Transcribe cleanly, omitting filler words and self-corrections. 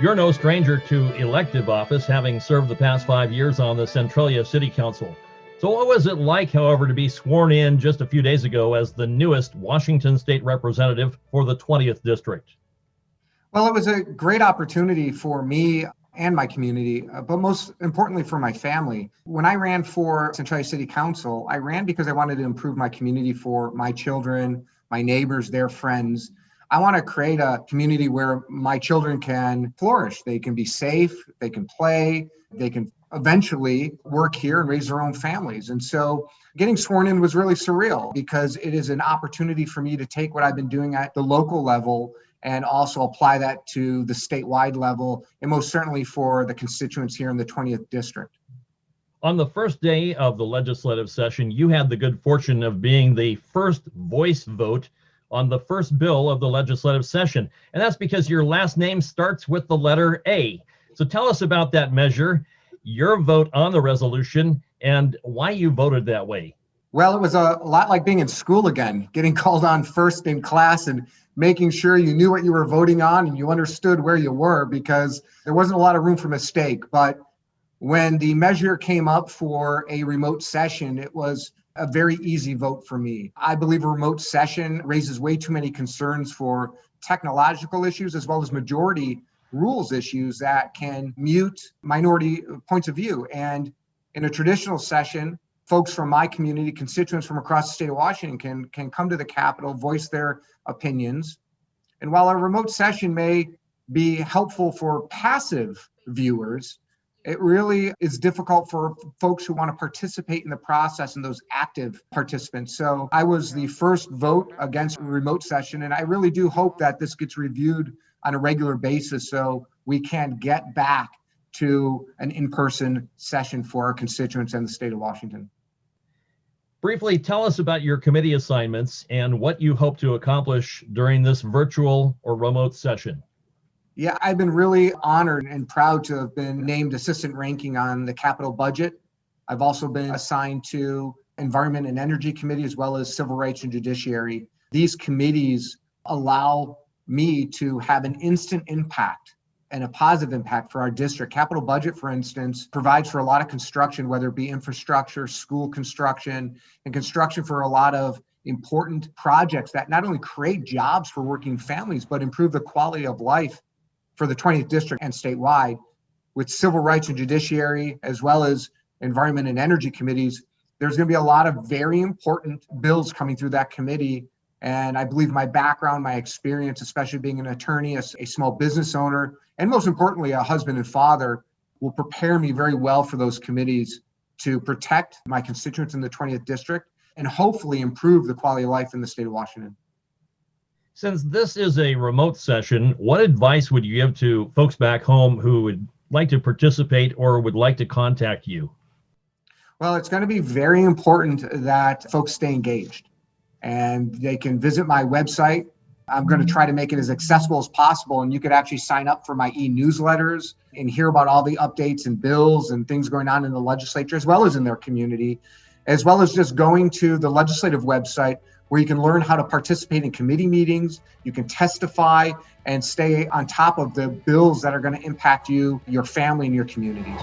You're no stranger to elective office, having served the past 5 years on the Centralia City Council. So what was it like, however, to be sworn in just a few days ago as the newest Washington State Representative for the 20th District? Well, it was a great opportunity for me and my community, but most importantly for my family. When I ran for Centralia City Council, I ran because I wanted to improve my community for my children, my neighbors, their friends. I want to create a community where my children can flourish. They can be safe, they can play, they can eventually work here and raise their own families. And so getting sworn in was really surreal because it is an opportunity for me to take what I've been doing at the local level and also apply that to the statewide level, and most certainly for the constituents here in the 20th District. On the first day of the legislative session, you had the good fortune of being the first voice vote on the first bill of the legislative session. And that's because your last name starts with the letter A. So tell us about that measure, your vote on the resolution, and why you voted that way. Well, it was a lot like being in school again, getting called on first in class and making sure you knew what you were voting on and you understood where you were, because there wasn't a lot of room for mistake. But when the measure came up for a remote session, it was a very easy vote for me. I believe a remote session raises way too many concerns for technological issues as well as majority rules issues that can mute minority points of view. And in a traditional session, folks from my community, constituents from across the state of Washington can come to the Capitol, voice their opinions. And while a remote session may be helpful for passive viewers, it really is difficult for folks who want to participate in the process and those active participants. So I was the first vote against a remote session, and I really do hope that this gets reviewed on a regular basis so we can get back to an in-person session for our constituents in the state of Washington. Briefly, tell us about your committee assignments and what you hope to accomplish during this virtual or remote session. Yeah, I've been really honored and proud to have been named assistant ranking on the capital budget. I've also been assigned to Environment and Energy Committee as well as Civil Rights and Judiciary. These committees allow me to have an instant impact and a positive impact for our district. Capital budget, for instance, provides for a lot of construction, whether it be infrastructure, school construction, and construction for a lot of important projects that not only create jobs for working families, but improve the quality of life for the 20th District and statewide. With Civil Rights and Judiciary, as well as Environment and Energy Committees, there's going to be a lot of very important bills coming through that committee. And I believe my background, my experience, especially being an attorney, a small business owner, and most importantly, a husband and father, will prepare me very well for those committees to protect my constituents in the 20th District and hopefully improve the quality of life in the state of Washington. Since this is a remote session, what advice would you give to folks back home who would like to participate or would like to contact you? Well, it's going to be very important that folks stay engaged and they can visit my website. I'm going to try to make it as accessible as possible, and you could actually sign up for my e-newsletters and hear about all the updates and bills and things going on in the legislature as well as in their community, as well as just going to the legislative website where you can learn how to participate in committee meetings, you can testify and stay on top of the bills that are going to impact you, your family, and your communities.